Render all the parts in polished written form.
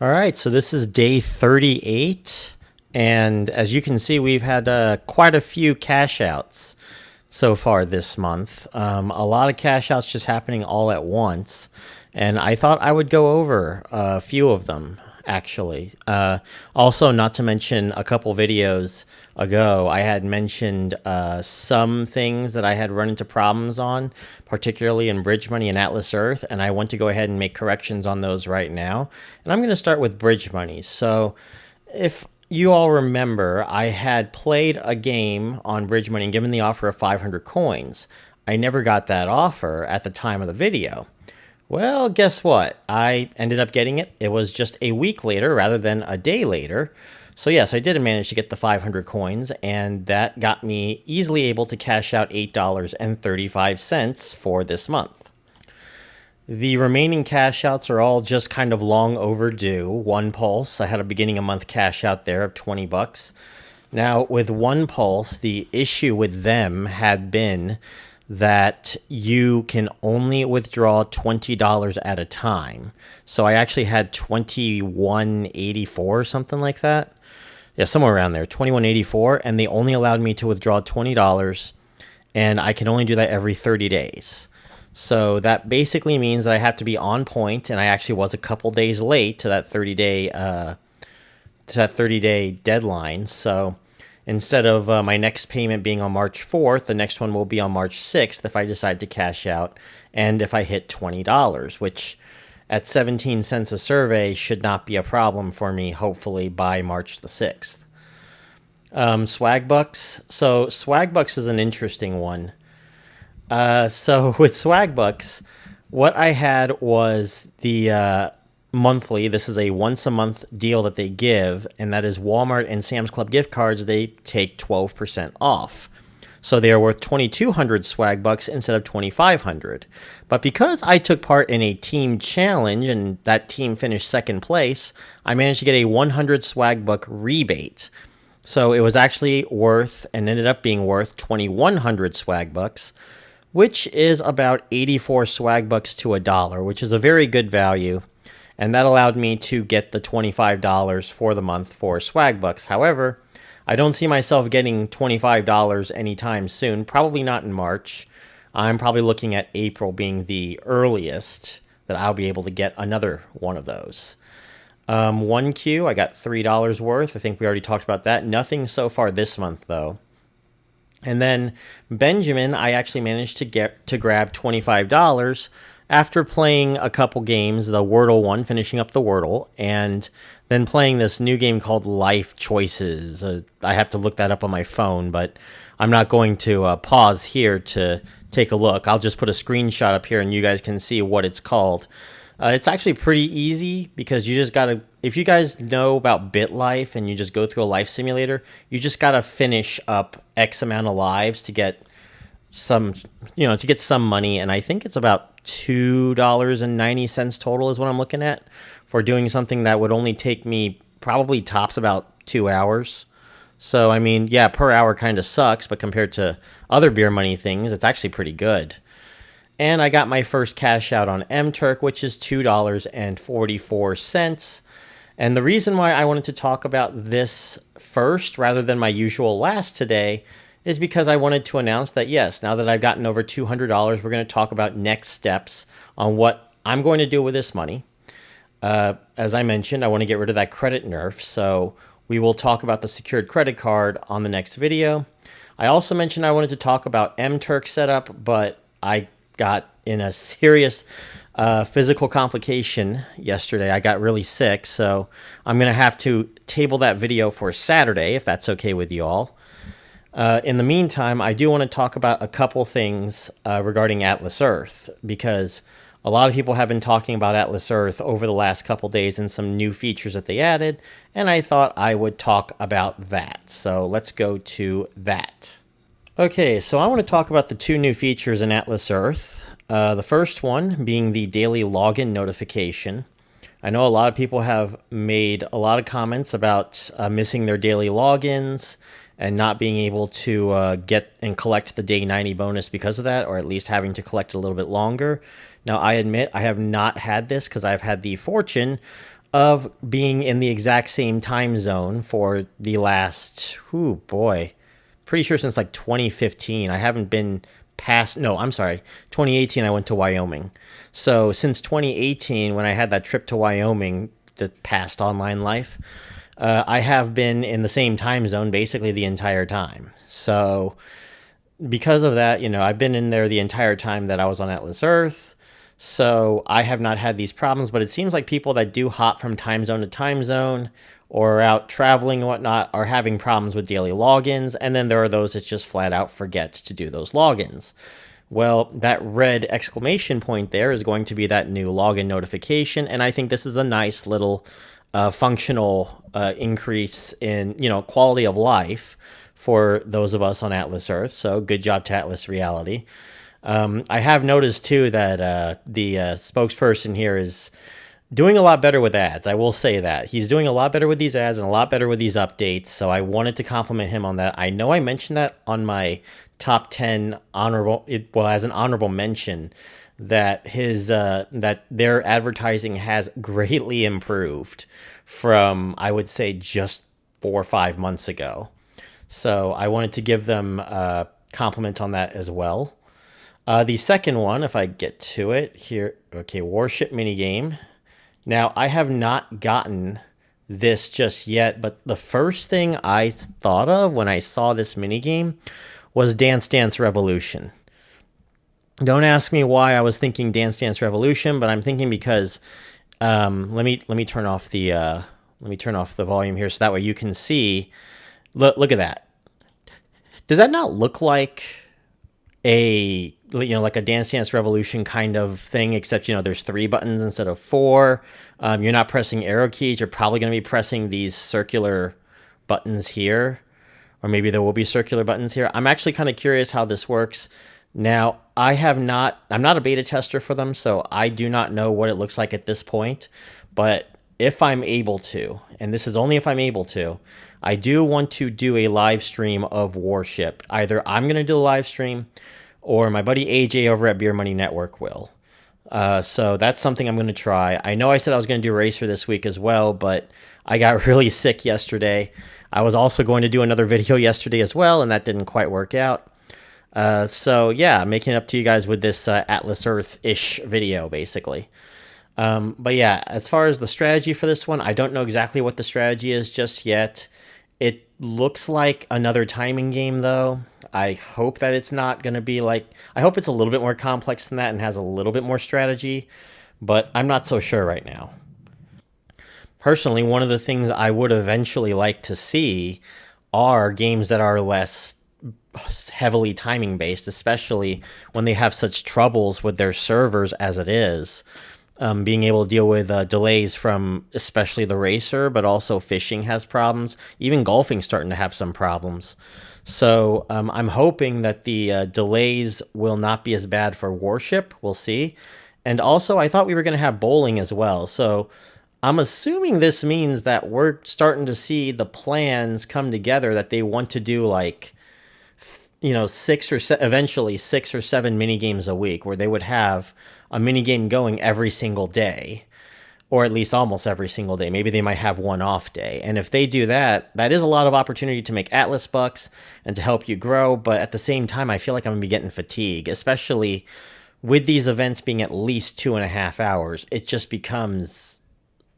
All right, so this is day 38, and as you can see, we've had quite a few cash outs so far this month. A lot of cash outs just happening all at once, and I thought I would go over a few of them actually. Also, not to mention a couple videos ago, I had mentioned some things that I had run into problems on, particularly in Bridge Money and Atlas Earth, and I want to go ahead and make corrections on those right now. And I'm going to start with Bridge Money. So, if you all remember, I had played a game on Bridge Money and given the offer of 500 coins. I never got that offer at the time of the video. Well, guess what? I ended up getting it. It was just a week later rather than a day later. So yes, I did manage to get the 500 coins, and that got me easily able to cash out $8.35 for this month. The remaining cash outs are all just kind of long overdue. One Pulse, I had a beginning of month cash out there of 20 bucks. Now, with One Pulse, the issue with them had been that you can only withdraw $20 at a time. So I actually had 2184 or something like that. Yeah, somewhere around there, 2184, and they only allowed me to withdraw $20, and I can only do that every 30 days. So that basically means that I have to be on point, and I actually was a couple days late to that 30-day deadline. So instead of my next payment being on March 4th, the next one will be on March 6th if I decide to cash out and if I hit $20, which at 17 cents a survey should not be a problem for me, hopefully by March the 6th. Swag Bucks. So Swag Bucks is an interesting one. So with Swag Bucks, what I had was the monthly. This is a once a month deal that they give, and that is Walmart and Sam's Club gift cards. They take 12% off. So they are worth 2,200 swag bucks instead of 2,500. But because I took part in a team challenge and that team finished second place, I managed to get a 100 swag buck rebate. So it was actually worth, and ended up being worth, 2,100 swag bucks, which is about 84 swag bucks to a dollar, which is a very good value. And that allowed me to get the $25 for the month for swag bucks. However, I don't see myself getting $25 anytime soon, probably not in March. I'm probably looking at April being the earliest that I'll be able to get another one of those. 1Q, I got $3 worth. I think we already talked about that. Nothing so far this month, though. And then Benjamin, I actually managed to grab $25 after playing a couple games, the Wordle one, finishing up the Wordle, and then playing this new game called Life Choices. I have to look that up on my phone, but I'm not going to pause here to take a look. I'll just put a screenshot up here and you guys can see what it's called. It's actually pretty easy because you just gotta, if you guys know about BitLife and you just go through a life simulator, you just gotta finish up X amount of lives to get some, to get some money. And I think it's about $2.90 total is what I'm looking at for doing something that would only take me probably tops about 2 hours. So, I mean, yeah, per hour kind of sucks, but compared to other beer money things, it's actually pretty good. And I got my first cash out on MTurk, which is $2.44. And the reason why I wanted to talk about this first rather than my usual last today is because I wanted to announce that, yes, now that I've gotten over $200, we're going to talk about next steps on what I'm going to do with this money. As I mentioned, I want to get rid of that credit nerf, so we will talk about the secured credit card on the next video. I also mentioned I wanted to talk about MTurk setup, but I got in a serious physical complication yesterday. I got really sick, so I'm going to have to table that video for Saturday, if that's okay with you all. In the meantime, I do want to talk about a couple things regarding Atlas Earth, because a lot of people have been talking about Atlas Earth over the last couple days and some new features that they added, and I thought I would talk about that. So let's go to that. Okay, so I want to talk about the two new features in Atlas Earth. The first one being the daily login notification. I know a lot of people have made a lot of comments about missing their daily logins and not being able to get and collect the day 90 bonus because of that, or at least having to collect a little bit longer. Now, I admit I have not had this because I've had the fortune of being in the exact same time zone for the last, oh boy, pretty sure since like 2015. I haven't been past, no, I'm sorry, 2018 I went to Wyoming. So since 2018, when I had that trip to Wyoming, the past online life, I have been in the same time zone basically the entire time. So because of that, I've been in there the entire time that I was on Atlas Earth. So I have not had these problems, but it seems like people that do hop from time zone to time zone or are out traveling and whatnot are having problems with daily logins. And then there are those that just flat out forget to do those logins. Well, that red exclamation point there is going to be that new login notification. And I think this is a nice little functional increase in, quality of life for those of us on Atlas Earth. So good job to Atlas Reality. I have noticed too that the spokesperson here is doing a lot better with ads. I will say that he's doing a lot better with these ads and a lot better with these updates. So I wanted to compliment him on that. I know I mentioned that on my top 10 honorable, as an honorable mention, that that their advertising has greatly improved from, I would say, just 4 or 5 months ago. So I wanted to give them a compliment on that as well. The second one, if I get to it here, okay, Warship minigame. Now, I have not gotten this just yet, but the first thing I thought of when I saw this minigame was Dance Dance Revolution. Don't ask me why I was thinking Dance Dance Revolution, but I'm thinking because let me turn off the volume here so that way you can see. Look at that. Does that not look like like a Dance Dance Revolution kind of thing, except there's 3 buttons instead of 4. You're not pressing arrow keys. You're probably going to be pressing these circular buttons here, or maybe there will be circular buttons here. I'm actually kind of curious how this works. Now, I'm not a beta tester for them, so I do not know what it looks like at this point, but if I'm able to, and this is only if I'm able to, I do want to do a live stream of Warship. Either I'm going to do a live stream or my buddy AJ over at Beer Money Network will. So that's something I'm going to try. I know I said I was going to do a racer this week as well, but I got really sick yesterday. I was also going to do another video yesterday as well, and that didn't quite work out. So yeah, making it up to you guys with this Atlas Earth-ish video, basically. But yeah, as far as the strategy for this one, I don't know exactly what the strategy is just yet. It looks like another timing game, though. I hope that it's not going to be like... I hope it's a little bit more complex than that and has a little bit more strategy, but I'm not so sure right now. Personally, one of the things I would eventually like to see are games that are less heavily timing based, especially when they have such troubles with their servers as it is. Being able to deal with delays from especially the racer, but also fishing has problems. Even golfing's starting to have some problems. So I'm hoping that the delays will not be as bad for Warship. We'll see. And also, I thought we were going to have bowling as well. So I'm assuming this means that we're starting to see the plans come together that they want to do like, eventually 6 or 7 mini games a week, where they would have a mini game going every single day, or at least almost every single day. Maybe they might have one off day. And if they do that, that is a lot of opportunity to make Atlas bucks and to help you grow. But at the same time, I feel like I'm going to be getting fatigue, especially with these events being at least 2.5 hours. It just becomes,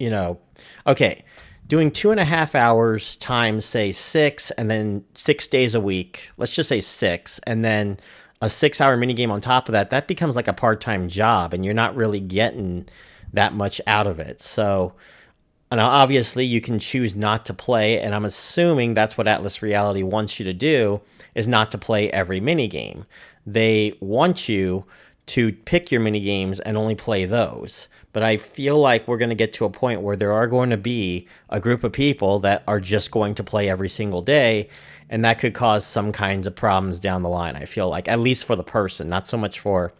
okay, doing 2.5 hours times, say, 6, and then 6 days a week. Let's just say 6, and then a 6-hour minigame on top of that, that becomes like a part-time job, and you're not really getting that much out of it. So, now obviously you can choose not to play, and I'm assuming that's what Atlas Reality wants you to do, is not to play every minigame. They want you to pick your minigames and only play those. But I feel like we're going to get to a point where there are going to be a group of people that are just going to play every single day, and that could cause some kinds of problems down the line, I feel like, at least for the person, not so much for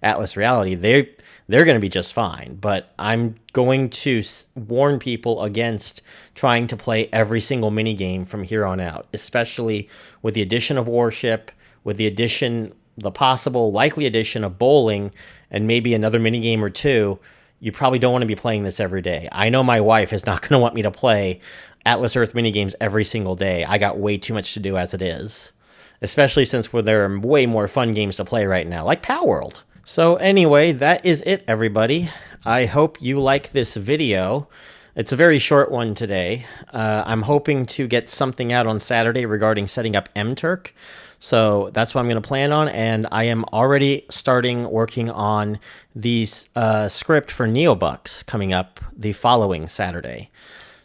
Atlas Reality. They're going to be just fine, but I'm going to warn people against trying to play every single minigame from here on out, especially with the addition of Warship, with the possible likely addition of bowling, and maybe another minigame or two. you probably don't want to be playing this every day. I know my wife is not going to want me to play Atlas Earth minigames every single day. I got way too much to do as it is, especially since there are way more fun games to play right now, like Power World. So anyway, that is it, everybody. I hope you like this video. It's a very short one today. I'm hoping to get something out on Saturday regarding setting up mTurk. So that's what I'm going to plan on, and I am already starting working on the script for Neobucks coming up the following Saturday.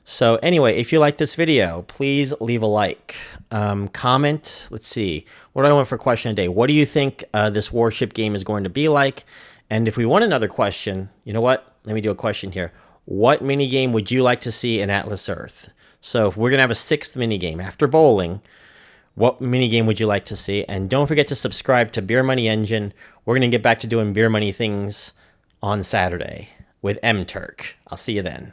So anyway, if you like this video, please leave a like, comment. Let's see, what do I want for question today? What do you think this Warship game is going to be like? And if we want another question, you know what? Let me do a question here. What minigame would you like to see in Atlas Earth? So if we're going to have a 6th minigame after bowling, what minigame would you like to see? And don't forget to subscribe to Beer Money Engine. We're going to get back to doing beer money things on Saturday with mTurk. I'll see you then.